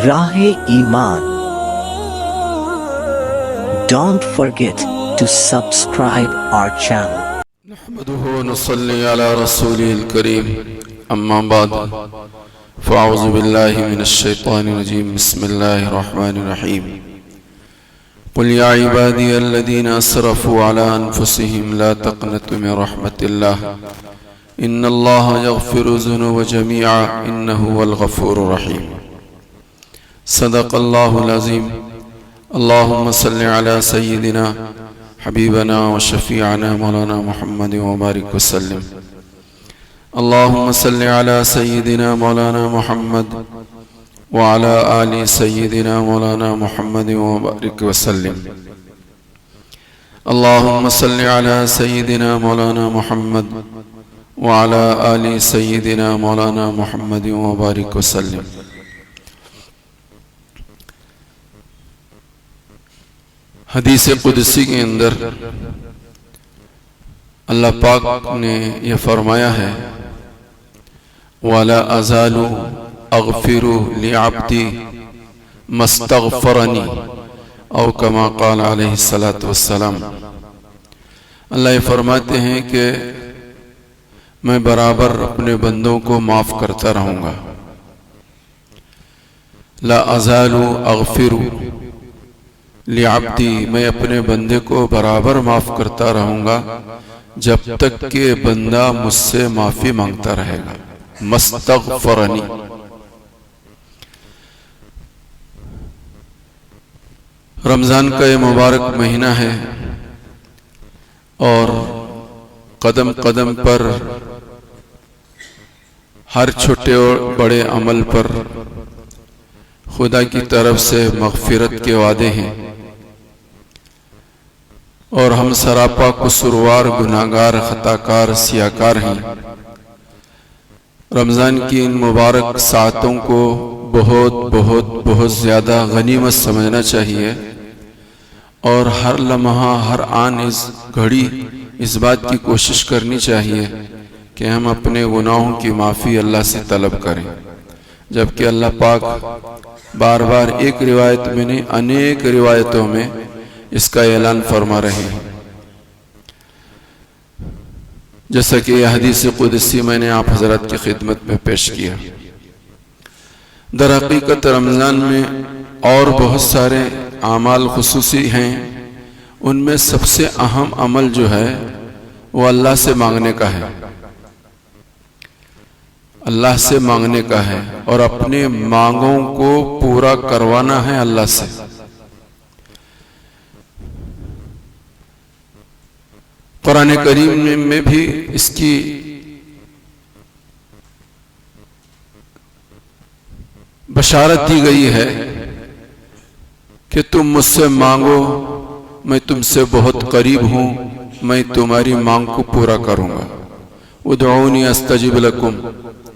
راہ ایمان. Don't forget to subscribe our channel. نحمده ونصلي على رسوله الكريم أما بعد فأعوذ بالله من الشيطان الرجيم بسم الله الرحمن الرحيم قل يا عبادي الذين أسرفوا على أنفسهم لا تقنطوا من رحمة الله إن الله يغفر الذنوب جميعا إنه هو الغفور الرحيم صدق الله العظيم اللهم صل على سيدنا حبيبنا وشفيعنا مولانا محمد وبارك وسلم اللهم صل على سيدنا مولانا محمد وعلى آل سيدنا مولانا محمد وبارك وسلم اللهم صل على سيدنا مولانا محمد وعلى آل سيدنا مولانا محمد وبارك وسلم. حدیث قدسی کے اندر اللہ پاک نے یہ فرمایا ہے وَلَا أَزَالُ أَغْفِرُ لِعَبْدِي مَسْتَغْفَرَنِي او کما قال علیہ الصلاۃ والسلام. اللہ یہ فرماتے ہیں کہ میں برابر اپنے بندوں کو معاف کرتا رہوں گا. لا أَزَالُ أَغْفِرُ لعبدی میں اپنے بندے کو برابر معاف کرتا رہوں گا جب تک کہ بندہ مجھ سے معافی مانگتا رہے گا. مستغفرنی. رمضان کا یہ مبارک مہینہ ہے اور قدم قدم پر ہر چھوٹے اور بڑے عمل پر خدا کی طرف سے مغفرت کے وعدے ہیں اور ہم سراپا قصوروار گناہگار خطاکار سیاکار ہیں. رمضان کی ان مبارک ساعتوں کو بہت بہت بہت زیادہ غنیمت سمجھنا چاہیے اور ہر لمحہ ہر آن اس گھڑی اس بات کی کوشش کرنی چاہیے کہ ہم اپنے گناہوں کی معافی اللہ سے طلب کریں. جبکہ اللہ پاک بار بار ایک روایت میں نہیں انیک روایتوں میں اس کا اعلان فرما رہے ہیں. جیسا کہ یہ حدیث قدسی میں نے آپ حضرات کی خدمت میں پیش کیا. در حقیقت رمضان میں اور بہت سارے اعمال خصوصی ہیں. ان میں سب سے اہم عمل جو ہے وہ اللہ سے مانگنے کا ہے. اللہ سے مانگنے کا ہے اور اپنے مانگوں کو پورا کروانا ہے اللہ سے. قرآن کریم میں بھی اس کی بشارت دی گئی ہے کہ تم مجھ سے مانگو میں تم سے بہت قریب ہوں میں تمہاری مانگ کو پورا کروں گا. ادعونی استجب لکم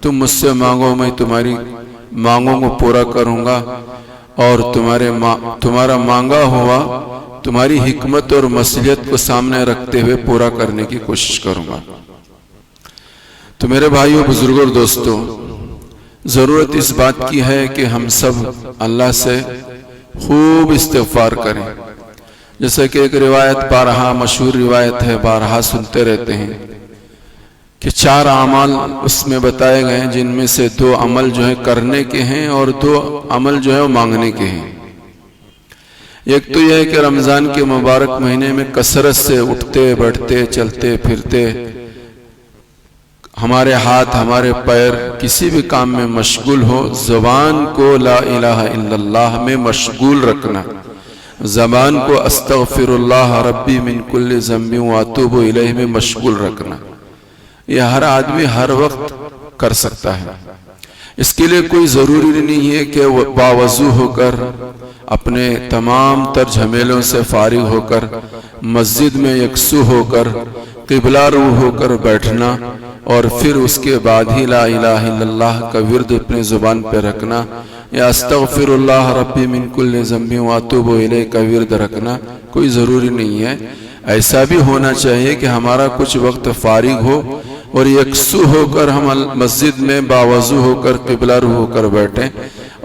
تم مجھ سے مانگو میں تمہاری مانگوں کو پورا کروں گا اور تمہارا مانگا ہوا تمہاری حکمت اور مصلحت کو سامنے رکھتے ہوئے پورا کرنے کی کوشش کروں گا. تو میرے بھائیوں بزرگوں اور دوستوں ضرورت اس بات کی ہے کہ ہم سب اللہ سے خوب استغفار کریں. جیسے کہ ایک روایت بارہا مشہور روایت ہے بارہا سنتے رہتے ہیں کہ 4 اعمال اس میں بتائے گئے ہیں جن میں سے 2 عمل جو ہے کرنے کے ہیں اور 2 عمل جو ہے وہ مانگنے کے ہیں. ایک تو یہ ہے کہ رمضان کے مبارک مہینے میں کثرت سے اٹھتے بیٹھتے چلتے پھرتے ہمارے ہاتھ ہمارے پیر کسی بھی کام میں مشغول ہو زبان کو لا الہ الا اللہ میں مشغول رکھنا. زبان کو استغفر اللہ ربی من کل ذنب واتوب الیہ میں مشغول رکھنا. یہ ہر آدمی ہر وقت کر سکتا ہے. اس کے لیے کوئی ضروری نہیں ہے کہ وہ باوضو ہو کر اپنے تمام تر جھمیلوں سے فارغ ہو کر مسجد میں یکسو ہو کر قبلہ رو ہو کر بیٹھنا اور پھر اس کے بعد ہی لا الہ الا اللہ کا ورد اپنے زبان پہ رکھنا یا استغفر اللہ ربی من کل ذنب واتوب الیہ کا ورد رکھنا کوئی ضروری نہیں ہے. ایسا بھی ہونا چاہیے کہ ہمارا کچھ وقت فارغ ہو اور یکسو ہو کر ہم مسجد میں باوضو ہو کر قبلہ رو ہو کر بیٹھیں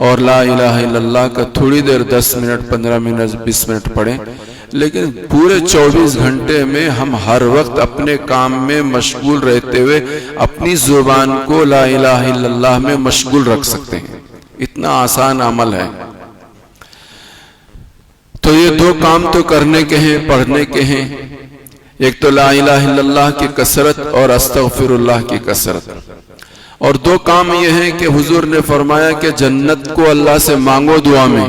اور لا الہ الا اللہ کا تھوڑی دیر 10 منٹ 15 منٹ 20 منٹ پڑھیں، لیکن پورے 24 گھنٹے میں ہم ہر وقت اپنے کام میں مشغول رہتے ہوئے اپنی زبان کو لا الہ الا اللہ میں مشغول رکھ سکتے ہیں۔ اتنا آسان عمل ہے۔ تو یہ دو کام تو کرنے کے ہیں، پڑھنے کے ہیں، ایک تو لا الہ الا اللہ کی کثرت اور استغفر اللہ کی کثرت، اور دو کام یہ ہیں کہ حضور نے فرمایا کہ جنت کو اللہ سے مانگو دعا میں،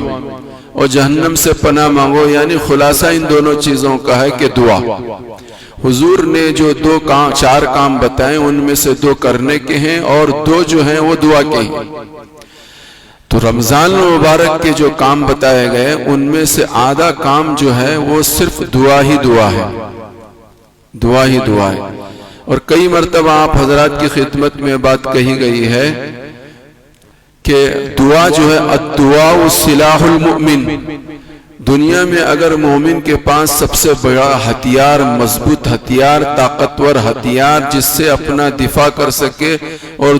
اور جہنم سے پناہ مانگو، یعنی خلاصہ ان دونوں چیزوں کا ہے کہ دعا۔ حضور نے جو چار کام بتائے ان میں سے دو کرنے کے ہیں اور دو جو ہیں وہ دعا کے ہیں۔ تو رمضان المبارک کے جو کام بتائے گئے ان میں سے آدھا کام جو ہے وہ صرف دعا ہی دعا ہے، دعا ہی دعا ہے۔ اور کئی مرتبہ آپ حضرات کی خدمت میں بات کہی گئی ہے کہ دعا جو ہے الدعاء سلاح المؤمن، دنیا میں اگر مومن کے پاس سب سے بڑا ہتھیار، مضبوط ہتھیار، طاقتور ہتھیار جس سے اپنا دفاع کر سکے اور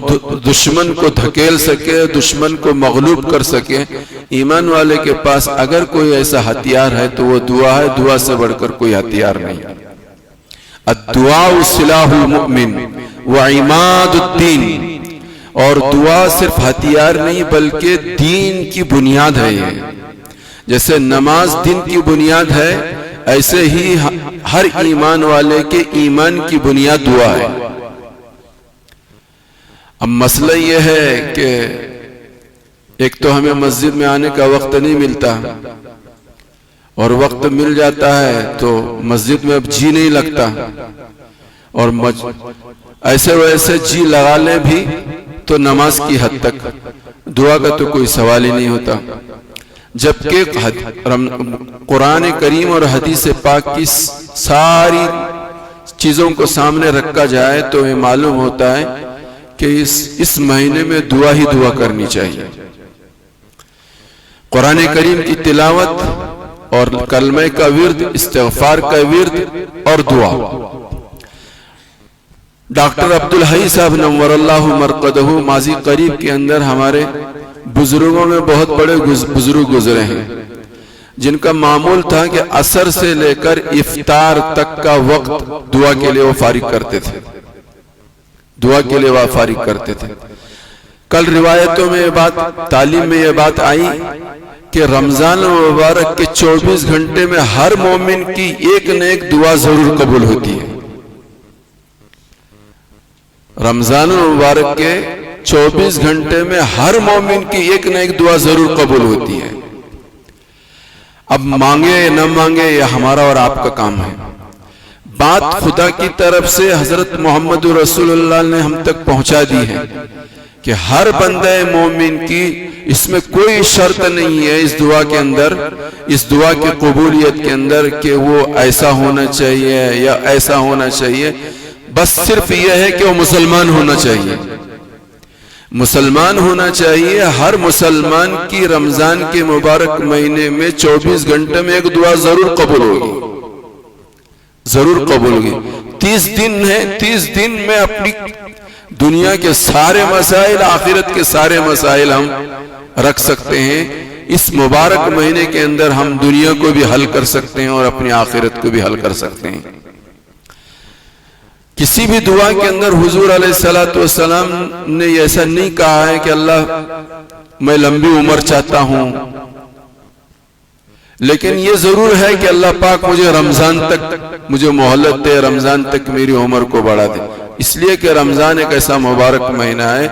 دشمن کو دھکیل سکے، دشمن کو مغلوب کر سکے، ایمان والے کے پاس اگر کوئی ایسا ہتھیار ہے تو وہ دعا ہے۔ دعا سے بڑھ کر کوئی ہتھیار نہیں۔ الدعاء سلاح المؤمن وعماد الدین، اور دعا صرف ہتھیار نہیں بلکہ دین کی بنیاد ہے۔ یہ جیسے نماز دین کی بنیاد ہے، ایسے ہی ہر ایمان والے کے ایمان کی بنیاد دعا ہے۔ اب مسئلہ یہ ہے کہ ایک تو ہمیں مسجد میں آنے کا وقت نہیں ملتا، اور وقت مل جاتا ہے تو مسجد میں اب جی نہیں لگتا، اور ایسے ویسے جی لگا لیں بھی تو نماز کی حد تک، دعا کا تو کوئی سوال ہی نہیں ہوتا۔ جبکہ قرآن کریم اور حدیث پاک کی ساری چیزوں کو سامنے رکھا جائے تو یہ معلوم ہوتا ہے کہ اس مہینے میں دعا ہی دعا کرنی چاہیے۔ قرآن کریم کی تلاوت اور کلمہ کا ورد، استغفار کا ورد اور دعا۔ ڈاکٹر عبدالحی صاحب نور اللہ مرقدہ ماضی قریب کے اندر ہمارے بزرگوں میں بہت بڑے بزرگ گزرے ہیں، جن کا معمول تھا کہ عصر سے لے کر افطار تک کا وقت دعا کے لیے وہ فارغ کرتے تھے، دعا کے لیے وہ فارغ کرتے تھے۔ کل روایتوں میں یہ بات، تعلیم میں یہ بات آئی کہ رمضان المبارک کے 24 گھنٹے میں ہر مومن کی ایک نہ ایک دعا ضرور قبول ہوتی ہے۔ رمضان المبارک کے 24 گھنٹے میں ہر مومن کی ایک نہ ایک دعا ضرور قبول ہوتی ہے۔ اب مانگے نہ مانگے یہ ہمارا اور آپ کا کام ہے۔ بات خدا کی طرف سے حضرت محمد رسول اللہ نے ہم تک پہنچا دی ہے کہ ہر بندہ مومن کی اس میں کوئی شرط نہیں ہے اس دعا کے اندر، اس دعا کی قبولیت کے اندر کہ وہ ایسا ہونا چاہیے یا ایسا ہونا چاہیے، بس صرف یہ ہے کہ وہ مسلمان ہونا چاہیے، مسلمان ہونا چاہیے۔ ہر مسلمان کی رمضان کے مبارک مہینے میں 24 گھنٹے میں ایک دعا ضرور قبول ہوگی، ضرور قبول ہوگی۔ 30 دن ہے، 30 دن میں اپنی دنیا کے سارے مسائل، آخرت کے سارے مسائل ہم رکھ سکتے ہیں۔ اس مبارک مہینے کے اندر ہم دنیا کو بھی حل کر سکتے ہیں اور اپنی آخرت کو بھی حل کر سکتے ہیں۔ کسی بھی دعا کے اندر حضور علیہ السلام نے ایسا نہیں کہا ہے کہ اللہ میں لمبی عمر چاہتا ہوں، لیکن یہ ضرور ہے کہ اللہ پاک مجھے رمضان تک مجھے مہلت دے، رمضان تک میری عمر کو بڑھا دے، اس لیے کہ رمضان ایک ایسا مبارک مہینہ ہے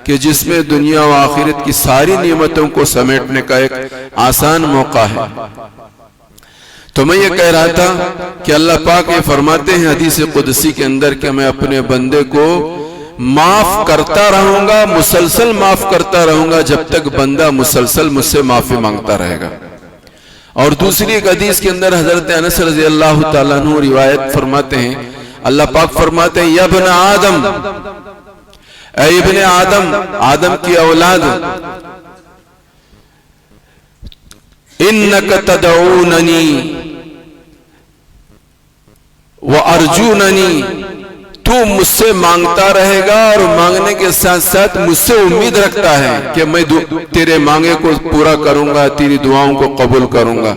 کہ جس میں دنیا و آخرت کی ساری نعمتوں کو سمیٹنے کا ایک آسان موقع ہے۔ تو میں یہ کہہ رہا تھا کہ اللہ پاک یہ فرماتے ہیں حدیث قدسی کے اندر کہ میں اپنے بندے کو معاف کرتا رہوں گا، مسلسل معاف کرتا رہوں گا جب تک بندہ مسلسل مجھ سے معافی مانگتا رہے گا۔ اور دوسری ایک حدیث کے اندر حضرت انس رضی اللہ تعالیٰ عنہ روایت فرماتے ہیں، اللہ پاک فرماتے ہیں یا ابن آدم، اے ابن آدم، آدم کی اولاد، انک تدعوننی وارجوننی، تو مجھ سے مانگتا رہے گا اور مانگنے کے ساتھ ساتھ مجھ سے امید رکھتا ہے کہ میں تیرے مانگے کو پورا کروں گا، تیری دعاؤں کو قبول کروں گا،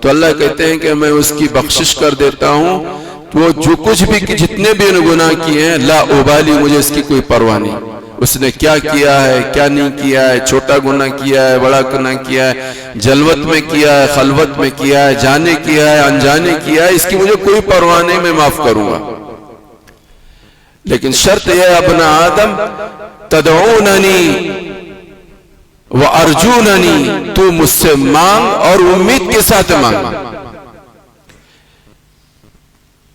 تو اللہ کہتے ہیں کہ میں اس کی بخشش کر دیتا ہوں. وہ جو کچھ بھی جتنے بھی گناہ کیے ہیں لا ابالی، مجھے اس کی کوئی پرواہ نہیں. اس نے کیا کیا ہے کیا نہیں کیا ہے، چھوٹا گناہ کیا ہے بڑا گناہ کیا ہے، جلوت میں کیا ہے خلوت میں کیا ہے، جانے کیا ہے انجانے کیا ہے، اس کی مجھے کوئی پرواہ نہیں، میں معاف کروں گا. لیکن شرط یہ ابن آدم تدعوننی وارجوننی، تو مجھ سے مانگ اور امید کے ساتھ مانگ.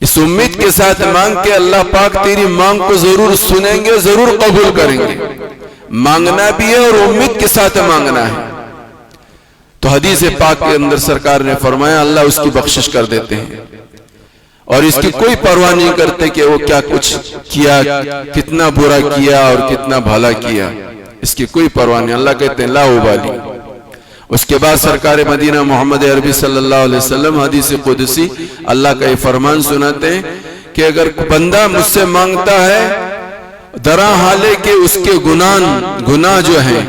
اس امید کے ساتھ مانگ کہ اللہ پاک تیری مانگ کو ضرور سنیں گے، ضرور قبول کریں گے. مانگنا بھی ہے اور امید کے ساتھ مانگنا ہے. تو حدیث پاک کے اندر سرکار نے فرمایا اللہ اس کی بخشش کر دیتے ہیں اور اس کی کوئی پرواہ نہیں کرتے کہ وہ کیا کچھ کیا، کتنا برا کیا اور کتنا بھلا کیا، اس کی کوئی پرواہ نہیں. اللہ کہتے ہیں لا ابالی. اس کے بعد سرکار مدینہ محمد عربی صلی اللہ علیہ وسلم حدیث قدسی اللہ کا یہ فرمان سناتے ہیں کہ اگر بندہ مجھ سے مانگتا ہے درا حالے کہ اس کے گناہ جو ہیں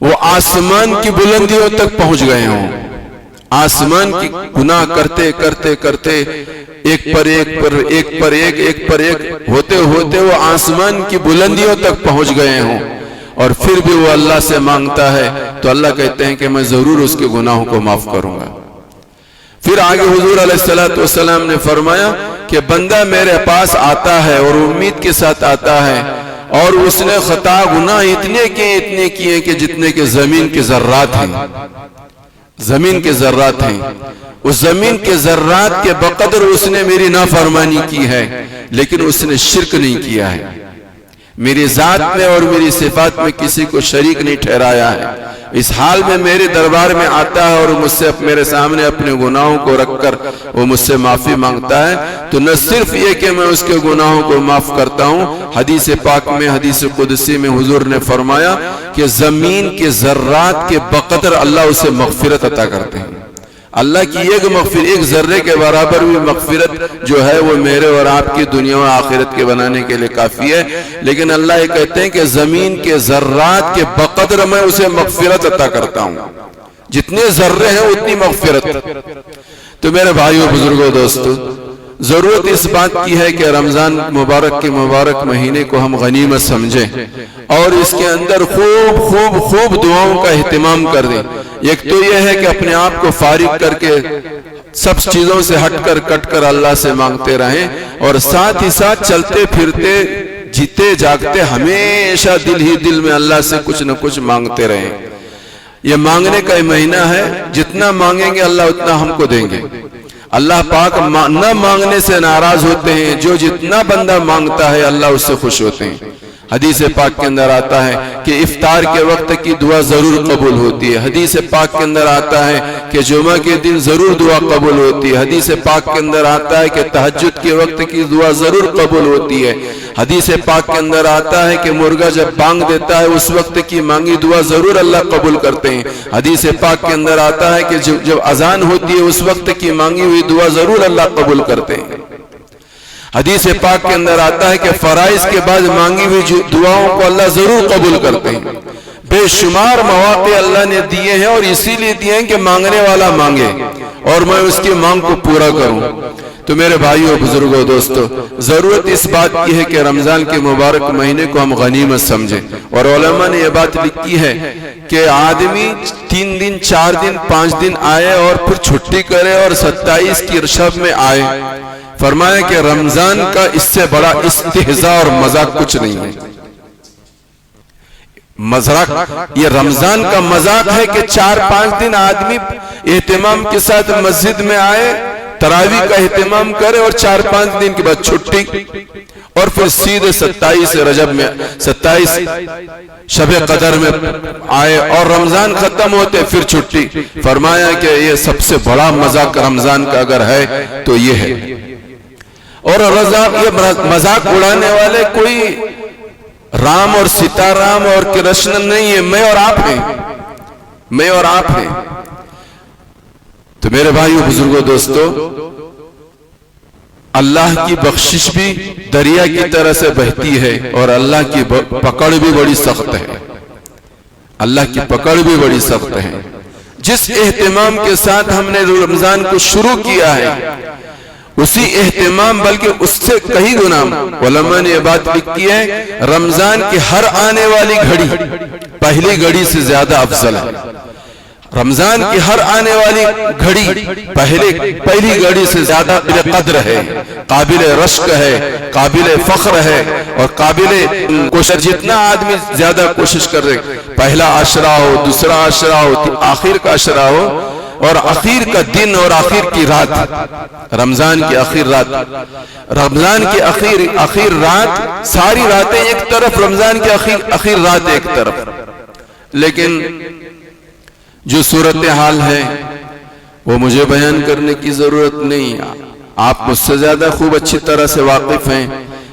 وہ آسمان کی بلندیوں تک پہنچ گئے ہوں، آسمان کی گناہ کرتے کرتے کرتے ایک پر ایک ہوتے ہوتے وہ آسمان کی بلندیوں تک پہنچ گئے ہوں، اور پھر بھی وہ اللہ سے مانگتا ہے تو اللہ کہتے ہیں کہ میں ضرور اس کے گناہوں کو معاف کروں گا. پھر آگے حضور علیہ السلام نے فرمایا کہ بندہ میرے پاس آتا ہے اور امید کے ساتھ آتا ہے اور اس نے خطا گناہ اتنے کیے کہ جتنے کہ زمین کے ذرات ہیں، زمین کے ذرات ہیں، اس زمین کے ذرات کے بقدر اس نے میری نافرمانی کی ہے، لیکن اس نے شرک نہیں کیا ہے، میری ذات میں اور میری صفات میں کسی کو شریک نہیں ٹھہرایا ہے. اس حال میں میرے دربار میں آتا ہے اور مجھ سے میرے سامنے اپنے گناہوں کو رکھ کر وہ مجھ سے معافی مانگتا ہے، تو نہ صرف یہ کہ میں اس کے گناہوں کو معاف کرتا ہوں، حدیث پاک میں حدیث قدسی میں حضور نے فرمایا کہ زمین کے ذرات کے بقدر اللہ اسے مغفرت عطا کرتے ہیں. اللہ کی ایک ذرے کے برابر بھی مغفرت جو ہے وہ میرے اور آپ کی دنیا و آخرت کے بنانے کے لیے کافی ہے. لیکن اللہ یہ کہتے ہیں کہ زمین کے ذرات کے بقدر میں اسے مغفرت عطا کرتا ہوں، جتنے ذرے ہیں اتنی مغفرت. تو میرے بھائیوں بزرگوں دوستو، ضرورت اس بات کی ہے کہ رمضان مبارک کے مبارک مہینے کو ہم غنیمت سمجھیں اور اس کے اندر خوب دعاؤں کا اہتمام کر دیں. ایک تو یہ ہے کہ اپنے آپ کو فارغ کر کے سب چیزوں سے ہٹ کر کٹ کر اللہ سے مانگتے رہیں، اور ساتھ ہی ساتھ چلتے پھرتے جیتے جاگتے ہمیشہ دل میں اللہ سے کچھ نہ کچھ مانگتے رہیں. یہ مانگنے کا مہینہ ہے، جتنا مانگیں گے اللہ اتنا ہم کو دیں گے. اللہ پاک نہ مانگنے سے ناراض ہوتے ہیں، جو جتنا بندہ مانگتا ہے اللہ اس سے خوش ہوتے ہیں. حدیث پاک کے اندر آتا ہے کہ افطار کے وقت کی دعا ضرور قبول ہوتی ہے. حدیث پاک کے اندر آتا ہے کہ جمعہ کے دن ضرور دعا قبول ہوتی ہے. حدیث پاک کے اندر آتا ہے کہ تہجد کے وقت کی دعا ضرور قبول ہوتی ہے. حدیث پاک کے اندر آتا ہے کہ مرغا جب بانگ دیتا ہے اس وقت کی مانگی دعا ضرور اللہ قبول کرتے ہیں. حدیث پاک کے اندر آتا ہے کہ جب اذان ہوتی ہے اس وقت کی مانگی ہوئی دعا ضرور اللہ قبول کرتے ہیں. حدیث پاک کے اندر آتا ہے کہ فرائض کے بعد مانگی ہوئی دعاؤں کو اللہ ضرور قبول کرتے ہیں. بے شمار مواقع اللہ نے دیے ہیں اور اسی لیے دیے ہیں کہ مانگنے والا مانگے اور میں اس کی مانگ کو پورا کروں. تو میرے بھائیوں بزرگوں دوستو، ضرورت اس بات کی ہے کہ رمضان کے مبارک مہینے کو ہم غنیمت سمجھیں. اور علماء نے یہ بات لکھی ہے کہ آدمی 3 دن 4 دن 5 دن آئے اور پھر چھٹی کرے اور 27 کی شب میں آئے، فرمایا کہ رمضان کا اس سے بڑا استہزاء اور مذاق کچھ نہیں ہے. مذاق، یہ رمضان کا مذاق ہے کہ 4-5 دن آدمی اہتمام کے ساتھ مسجد میں آئے، تراویح کا اہتمام کرے اور 4-5 دن کے بعد چھٹی، اور پھر سیدھے 27 رجب میں 27 شب قدر میں آئے اور رمضان ختم ہوتے پھر چھٹی. فرمایا کہ یہ سب سے بڑا مذاق رمضان کا اگر ہے تو یہ ہے. اور یہ مذاق اڑانے والے کوئی رام اور سیتا رام اور کرشن نہیں ہے، میں اور آپ ہیں، میں اور آپ ہیں. تو میرے بھائیو بزرگوں دوستو، اللہ کی بخشش بھی دریا کی طرح سے بہتی ہے اور اللہ کی پکڑ بھی بڑی سخت ہے. اللہ کی پکڑ بھی بڑی سخت ہے. جس اہتمام کے ساتھ ہم نے رمضان کو شروع کیا ہے اسی اہتمام بلکہ اس سے کئی گنا علماء نے یہ بات لکھی ہے رمضان کی ہر آنے والی گھڑی پہلی گھڑی سے زیادہ افضل ہے. رمضان کی ہر آنے والی گھڑی پہلی گھڑی سے زیادہ قدر ہے, قابل رشک ہے, قابل فخر ہے اور قابل کوشش. جتنا آدمی زیادہ کوشش کر رہے پہلا عشرہ ہو, دوسرا عشرہ ہو, آخر کا عشرہ ہو اور آخر کا دن اور آخر کی رات, رمضان کی آخر رات, رمضان کی آخر رات, ساری راتیں ایک طرف, رمضان کی آخر رات ایک طرف. لیکن جو صورتحال ہے وہ مجھے بیان کرنے کی ضرورت نہیں. آپ مجھ سے زیادہ خوب اچھی طرح سے واقف ہیں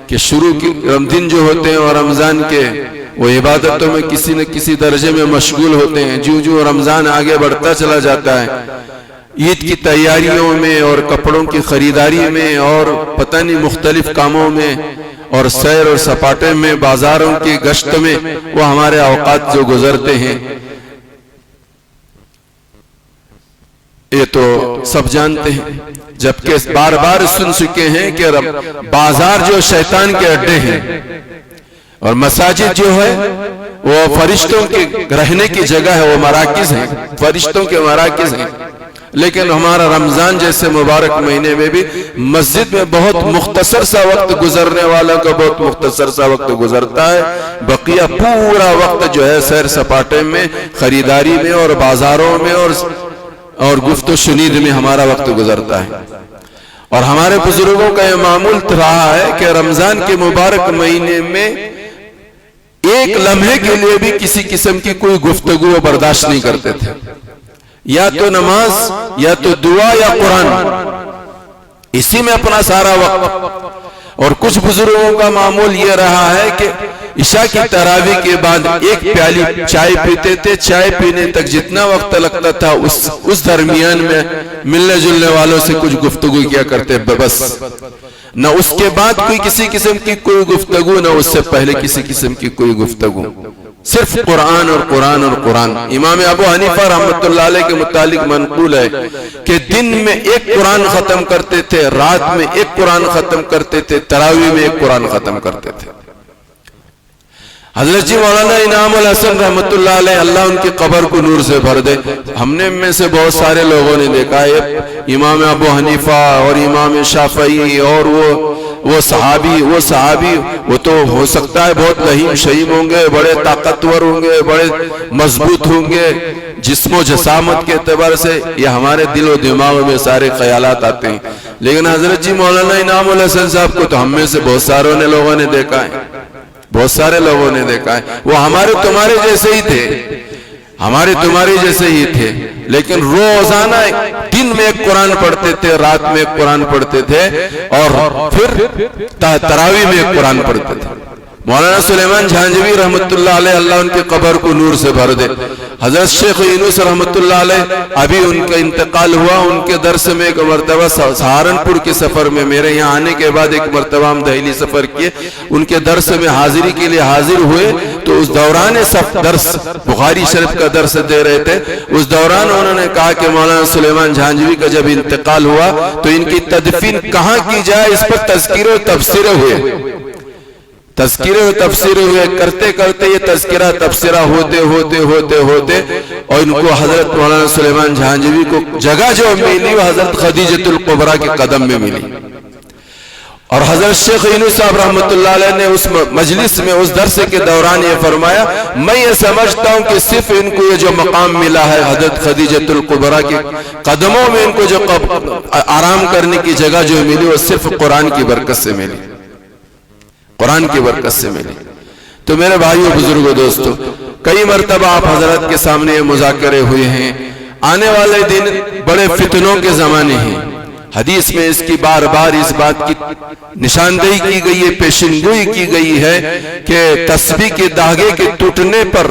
کہ شروع کی دن جو ہوتے ہیں اور رمضان کے وہ عبادتوں میں کسی نہ کسی درجے میں مشغول ہوتے ہیں. جو رمضان آگے بڑھتا چلا جاتا ہے عید کی تیاریوں میں اور کپڑوں کی خریداری میں اور پتہ نہیں مختلف کاموں میں اور سیر اور سپاٹے میں, بازاروں کی گشت میں وہ ہمارے اوقات جو گزرتے ہیں یہ تو سب جانتے ہیں. جبکہ بار بار سن چکے ہیں کہ بازار جو شیطان کے اڈے ہیں اور مساجد جو ہے وہ فرشتوں کے رہنے کی جگہ ہے, وہ مراکز ہیں, فرشتوں کے مراکز ہیں. لیکن ہمارا رمضان جیسے مبارک مہینے میں بھی مسجد میں بہت مختصر سا وقت گزرنے والا کا بہت مختصر سا وقت گزرتا ہے. بقیہ پورا وقت جو ہے سیر سپاٹے میں, خریداری میں اور بازاروں میں اور گفت و شنید میں ہمارا وقت گزرتا ہے. اور ہمارے بزرگوں کا یہ معمول رہا ہے کہ رمضان کے مبارک مہینے میں ایک لمحے کے لیے بھی کسی قسم کی کوئی گفتگو برداشت نہیں کرتے تھے. یا تو نماز, یا تو دعا, یا قرآن, اسی میں اپنا سارا وقت. اور کچھ بزرگوں کا معمول یہ رہا ہے کہ عشاء کی تراویح کے بعد ایک پیالی چائے پیتے تھے. چائے پینے تک جتنا وقت لگتا تھا اس درمیان میں ملنے جلنے والوں سے کچھ گفتگو کیا کرتے, بس. نہ اس کے بعد کوئی کسی قسم کی کوئی گفتگو, نہ اس سے پہلے کسی قسم کی کوئی گفتگو, صرف قرآن اور قرآن اور قرآن. امام ابو حنیفہ رحمۃ اللہ علیہ کے متعلق منقول ہے کہ دن میں ایک قرآن ختم کرتے تھے, رات میں ایک قرآن ختم کرتے تھے, تراویح میں ایک قرآن ختم کرتے تھے. حضرت جی مولانا انعام الحسن رحمۃ اللہ علیہ, اللہ ان کی قبر کو نور سے بھر دے, ہم نے میں سے بہت سارے لوگوں نے دیکھا ہے امام ابو حنیفہ اور امام شافعی اور وہ صحابی وہ تو ہو سکتا ہے بہت لہیم شہیم ہوں گے, بڑے طاقتور ہوں گے, بڑے مضبوط ہوں گے جسم و جسامت کے اعتبار سے, یہ ہمارے دل و دماغ میں سارے خیالات آتے ہیں. لیکن حضرت جی مولانا انعام الحسن صاحب کو تو ہم میں سے بہت ساروں نے لوگوں نے دیکھا ہے, بہت سارے لوگوں نے دیکھا ہے. وہ ہمارے تمہارے جیسے ہی تھے, ہمارے تمہارے جیسے ہی تھے, لیکن روزانہ دن میں ایک قرآن پڑھتے تھے, رات میں ایک قرآن پڑھتے تھے اور پھر تراویح میں ایک قرآن پڑھتے تھے. مولانا سلیمان جھانجوی رحمۃ اللہ علیہ, اللہ ان کی قبر کو نور سے بھر دے. حضرت شیخ یونس رحمۃ اللہ علیہ, ابھی ان کا انتقال ہوا, ان کے درس میں ایک مرتبہ سہارنپور کے سفر میں, میرے یہاں آنے کے بعد ایک مرتبہ ہم دہلی سفر کیے, ان کے درس میں حاضری کے لیے حاضر ہوئے. تو اس دوران درس بخاری شریف کا درس دے رہے تھے, اس دوران انہوں نے کہا کہ مولانا سلیمان جھانجوی کا جب انتقال ہوا تو ان کی تدفین کہاں کی جائے, اس پر تذکرے و تبصرے ہوئے, تذکرے و تبصرے ہوئے. کرتے کرتے یہ تذکرہ تبصرہ ہوتے اور ان کو حضرت مولانا سلیمان جھانجوی کو جگہ جو ملی وہ حضرت خدیجۃ الکبریٰ کے قدم میں ملی. اور حضرت شیخ یونس صاحب رحمۃ اللہ علیہ نے اس مجلس میں اس درس کے دوران یہ فرمایا, میں یہ سمجھتا ہوں کہ صرف ان کو یہ جو مقام ملا ہے حضرت خدیجۃ الکبریٰ کے قدموں میں, ان کو جو آرام کرنے کی جگہ جو ملی وہ صرف قرآن کی برکت سے ملی, قرآن کی برکت سے ملی. تو میرے بھائیو بزرگو دوستو, کئی مرتبہ آپ حضرات کے سامنے یہ مذاکرے ہوئے ہیں. آنے والے دن بڑے فتنوں کے زمانے ہیں, حدیث میں اس کی بار بار اس بات کی نشاندہی کی گئی ہے، پیشنگوئی کی گئی ہے کہ تسبیح کے دھاگے کے ٹوٹنے پر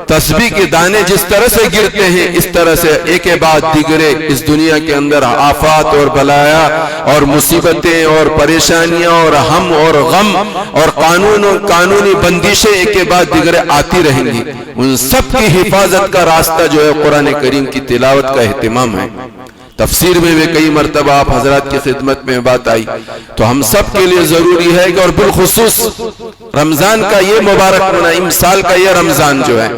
تسبیح کے دانے جس طرح سے گرتے ہیں اس طرح سے ایک بعد دیگرے اس دنیا کے اندر آفات اور بلایا اور مصیبتیں اور پریشانیاں اور ہم اور غم اور قانونی بندشیں ایک کے بعد دیگرے آتی رہیں گی. ان سب کی حفاظت کا راستہ جو ہے قرآن کریم کی تلاوت کا اہتمام ہے. تفسیر میں بھی کئی مرتبہ آپ حضرات کی خدمت میں بات آئی. تو ہم سب کے لیے ضروری ہے کہ اور بالخصوص رمضان کا یہ مبارک ہونا، امسال کا یہ رمضان جو ہے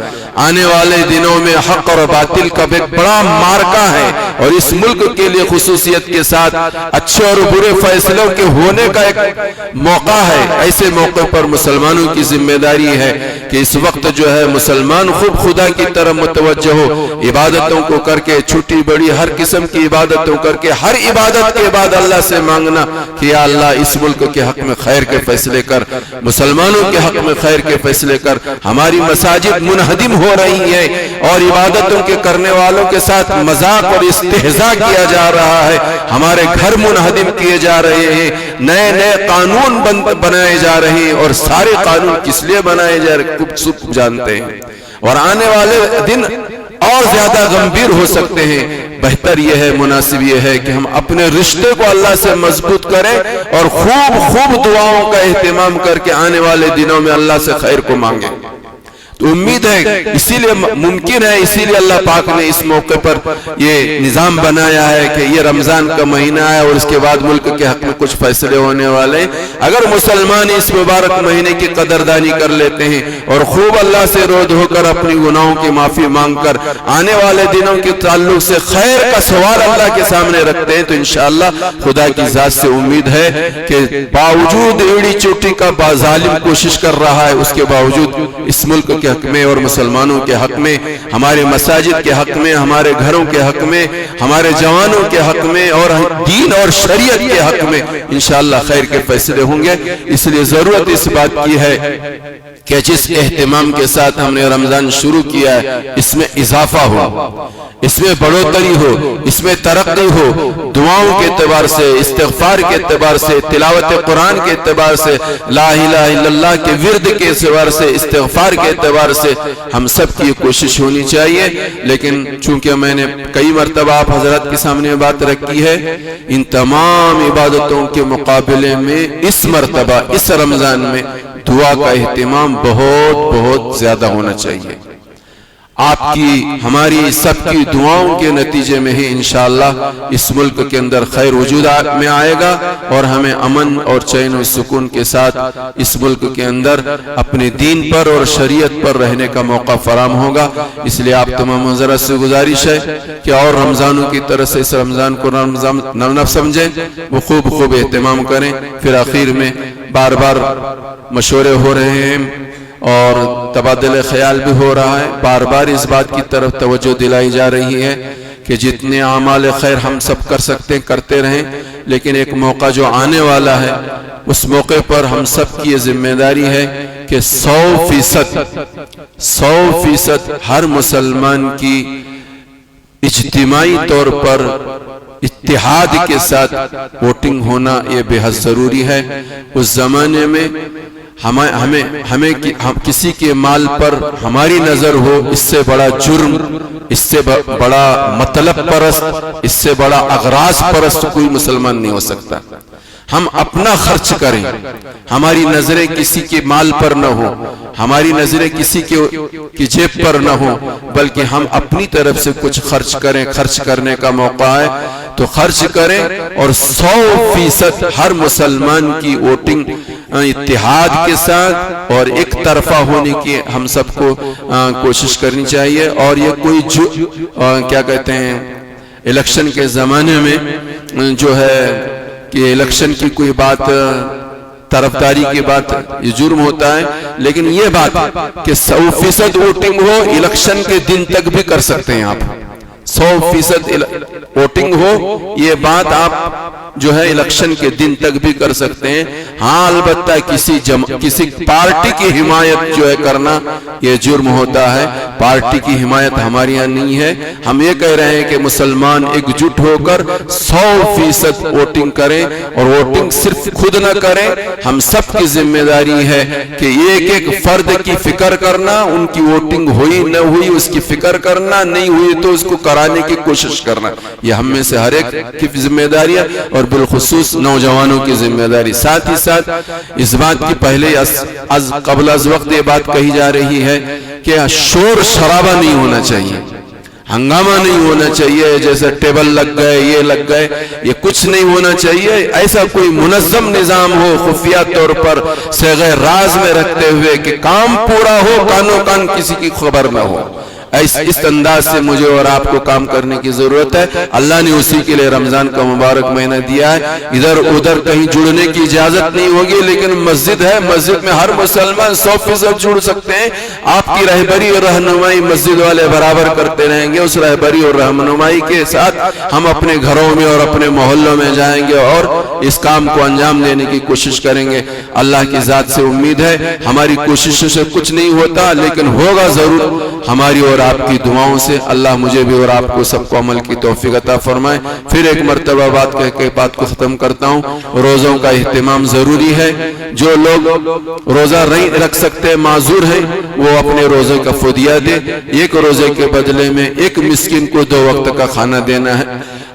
آنے والے دنوں میں حق اور باطل کا ایک بڑا مارکا ہے، اور اس ملک کے لیے خصوصیت کے ساتھ اچھے اور برے فیصلوں کے ہونے کا ایک موقع ہے. ایسے موقع پر مسلمانوں کی ذمہ داری ہے کہ اس وقت جو ہے مسلمان خوب خدا کی طرف متوجہ ہو، عبادتوں کو کر کے چھوٹی بڑی ہر قسم کی عبادتوں کر کے ہر عبادت کے بعد اللہ سے مانگنا کہ یا اللہ اس ملک کے حق میں خیر کے فیصلے کر، مسلمانوں کے حق میں خیر کے فیصلے کر. ہماری مساجد منہدم ہو رہی ہیں اور عبادتوں کے کرنے والوں کے ساتھ مذاق اور استہزاء کیا جا رہا ہے. ہمارے گھر منہدم کیے جا رہے ہیں، نئے نئے قانون بنائے جا رہے ہیں، اور سارے قانون کس لیے بنائے جا رہے ہیں سب جانتے ہیں. اور آنے والے دن اور زیادہ گمبھیر ہو سکتے ہیں. بہتر یہ ہے، مناسب یہ ہے کہ ہم اپنے رشتے کو اللہ سے مضبوط کریں اور خوب دعاؤں کا اہتمام کر کے آنے والے دنوں میں اللہ سے خیر کو مانگیں. تو امید ہے، اسی لیے ممکن ہے، اسی لیے اللہ پاک نے اس موقع پر یہ نظام بنایا ہے کہ یہ رمضان کا مہینہ ہے اور اس کے بعد ملک کے حق میں کچھ فیصلے ہونے والے ہیں. اگر مسلمان اس مبارک مہینے کی قدردانی کر لیتے ہیں اور خوب اللہ سے رو دھو کر اپنی گناہوں کی معافی مانگ کر آنے والے دنوں کے تعلق سے خیر کا سوال اللہ کے سامنے رکھتے ہیں، تو انشاءاللہ خدا کی ذات سے امید ہے کہ باوجود ایڑی چوٹی کا ظالم کوشش کر رہا ہے، اس کے باوجود اس ملک کے حق میں اور مسلمانوں کے حق میں، ہمارے مساجد کے حق میں، ہمارے گھروں کے حق میں، ہمارے جوانوں کے حق میں اور دین اور شریعت کے حق میں انشاءاللہ خیر کے فیصلے ہوں گے. اس لیے ضرورت اس بات کی ہے کہ جس اہتمام کے ساتھ ہم نے رمضان شروع کیا ہے اس میں اضافہ ہو، اس میں بڑھوتری ہو، اس میں ترقی ہو. دعاؤں کے اعتبار سے، استغفار کے اعتبار سے، تلاوت قرآن کے اعتبار سے، لا الہ الا اللہ کے ورد کے اعتبار سے، استغفار کے اعتبار سے ہم سب کی کوشش ہونی چاہیے. لیکن چونکہ میں نے کئی مرتبہ آپ حضرات کے سامنے بات رکھی ہے، ان تمام عبادتوں کے مقابلے میں اس مرتبہ اس رمضان میں دعا کا اہتمام بہت زیادہ ہونا چاہیے. آپ کی، ہماری سب کی دعاؤں کے نتیجے میں ہی انشاءاللہ اس ملک کے اندر خیر وجود میں آئے گا اور ہمیں امن اور چین و سکون کے ساتھ اس ملک کے اندر اپنے دین پر اور شریعت پر رہنے کا موقع فراہم ہوگا. اس لیے آپ تمام حضرات سے گزارش ہے کہ اور رمضانوں کی طرح سے اس رمضان کو رمضان نہ سمجھیں، وہ خوب اہتمام کریں. پھر آخر میں بار مشورے ہو رہے ہیں اور تبادلہ خیال بھی ہو رہا ہے. بار اس بات کی طرف توجہ دلائی جا رہی ہے کہ جتنے اعمال خیر ہم سب کر سکتے ہیں کرتے رہیں، لیکن ایک موقع جو آنے والا ہے اس موقع پر ہم سب کی یہ ذمہ داری ہے کہ 100% ہر مسلمان کی اجتماعی طور پر اتحاد کے ساتھ ووٹنگ ہونا یہ بے حد ضروری ہے. اس زمانے میں ہمیں کسی کے مال پر ہماری نظر ہو، اس سے بڑا جرم، اس سے بڑا مطلب پرست، اس سے بڑا اغراض پرست کوئی مسلمان نہیں ہو سکتا. ہم اپنا خرچ کریں، ہماری نظریں کسی کے مال پر نہ ہو، ہماری نظریں کسی کی جیب پر نہ ہو، بلکہ ہم اپنی طرف سے کچھ خرچ کریں. خرچ کرنے کا موقع ہے تو خرچ کریں، اور 100% ہر مسلمان کی ووٹنگ اتحاد کے ساتھ اور ایک طرفہ ہونے کی ہم سب کو کوشش کرنی چاہیے. اور یہ کوئی کیا کہتے ہیں، الیکشن کے زمانے میں جو ہے کہ الیکشن کی کوئی بات، طرفداری کی بات، یہ جرم ہوتا ہے. لیکن یہ بات کہ 100% ووٹنگ ہو، الیکشن کے دن تک بھی کر سکتے ہیں آپ. 100% ووٹنگ ہو، یہ بات آپ جو ہے الیکشن کے دن تک بھی کر سکتے ہیں. ہاں البتہ کسی پارٹی کی حمایت جو ہے کرنا یہ جرم ہوتا ہے. پارٹی کی حمایت ہمارے یہاں نہیں ہے. ہم یہ کہہ رہے ہیں کہ مسلمان ایک جٹ ہو کر 100% ووٹنگ کریں, اور ووٹنگ صرف خود نہ کریں, ہم سب کی ذمہ داری ہے کہ ایک ایک فرد کی فکر کرنا, ان کی ووٹنگ ہوئی نہ ہوئی اس کی فکر کرنا, نہیں ہوئی تو اس کو کرانے کی کوشش کرنا. یہ ہم میں سے ہر ایک کی ذمہ داری ہے, اور بالخصوص نوجوانوں کی ذمہ داری. ساتھ ہی ساتھ اس بات کی پہلے قبل از وقت یہ بات کہی جا رہی ہے کہ شور شرابہ نہیں ہونا چاہیے, ہنگامہ نہیں ہونا چاہیے, جیسے ٹیبل لگ گئے یہ لگ گئے, یہ کچھ نہیں ہونا چاہیے. ایسا کوئی منظم نظام ہو خفیہ طور پر صیغہ راز میں رکھتے ہوئے کہ کام پورا ہو, کانوں کان کسی کی خبر نہ ہو. اس انداز سے مجھے اور آپ کو کام کرنے کی ضرورت ہے. اللہ نے اسی کے لئے رمضان کا مبارک مہینہ دیا ہے. ادھر ادھر کہیں جڑنے کی اجازت نہیں ہوگی, لیکن مسجد ہے, مسجد میں ہر مسلمان 100% جڑ سکتے ہیں. آپ کی رہبری اور رہنمائی مسجد والے برابر کرتے رہیں گے. اس رہبری اور رہنمائی کے ساتھ ہم اپنے گھروں میں اور اپنے محلوں میں جائیں گے اور اس کام کو انجام دینے کی کوشش کریں گے. اللہ کی ذات سے امید ہے, ہماری کوششوں سے کچھ نہیں ہوتا لیکن ہوگا ضرور ہماری اور آپ کی دعاؤں سے. اللہ مجھے بھی اور آپ کو سب کو عمل کی توفیق عطا فرمائے. پھر ایک مرتبہ بات کہہ کے بات کو ختم کرتا ہوں. روزوں کا اہتمام ضروری ہے. جو لوگ روزہ نہیں رکھ سکتے معذور ہیں, وہ اپنے روزے کا فدیہ دے. ایک روزے کے بدلے میں ایک مسکین کو 2 وقت کا کھانا دینا ہے.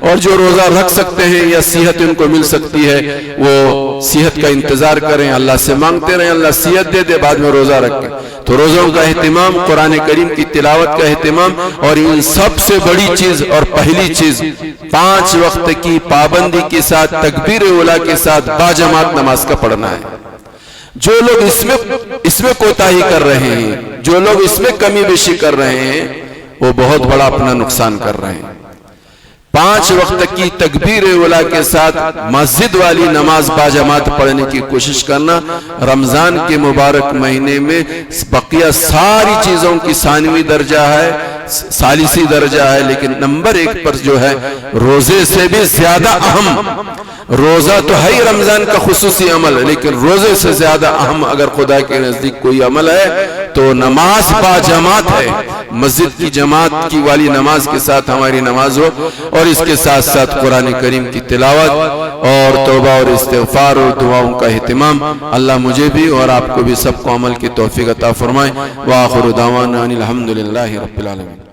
اور جو روزہ رکھ سکتے ہیں یا صحت ان کو مل سکتی ہے وہ صحت کا انتظار کریں, اللہ سے مانگتے رہیں اللہ صحت دے دے, بعد میں روزہ رکھیں. تو روزوں کا اہتمام, قرآن کریم کی تلاوت کا اہتمام, اور ان سب سے بڑی چیز اور پہلی چیز 5 وقت کی پابندی کے ساتھ تکبیر اولیٰ کے ساتھ باجماعت نماز کا پڑھنا ہے. جو لوگ اس میں کوتاہی کر رہے ہیں, جو لوگ اس میں کمی بیشی کر رہے ہیں, وہ بہت بڑا اپنا نقصان کر رہے ہیں. 5 وقت کی تکبیر اولیٰ کے ساتھ مسجد والی نماز باجماعت پڑھنے کی کوشش کرنا. رمضان کے مبارک مہینے میں بقیہ ساری چیزوں کی ثانوی درجہ ہے, ثالثی درجہ ہے, لیکن نمبر 1 پر جو ہے روزے سے بھی زیادہ اہم. روزہ تو ہے رمضان کا خصوصی عمل, لیکن روزے سے زیادہ اہم اگر خدا کے نزدیک کوئی عمل ہے تو نماز باجماعت ہے. مسجد کی جماعت کی والی نماز کے ساتھ ہماری نماز ہو, اور اس کے ساتھ ساتھ قرآن کریم کی تلاوت اور توبہ اور استغفار اور دعاؤں کا اہتمام. اللہ مجھے بھی اور آپ کو بھی سب کو عمل کی توفیق عطا فرمائے. وآخر دعوانا ان الحمدللہ رب العالمین.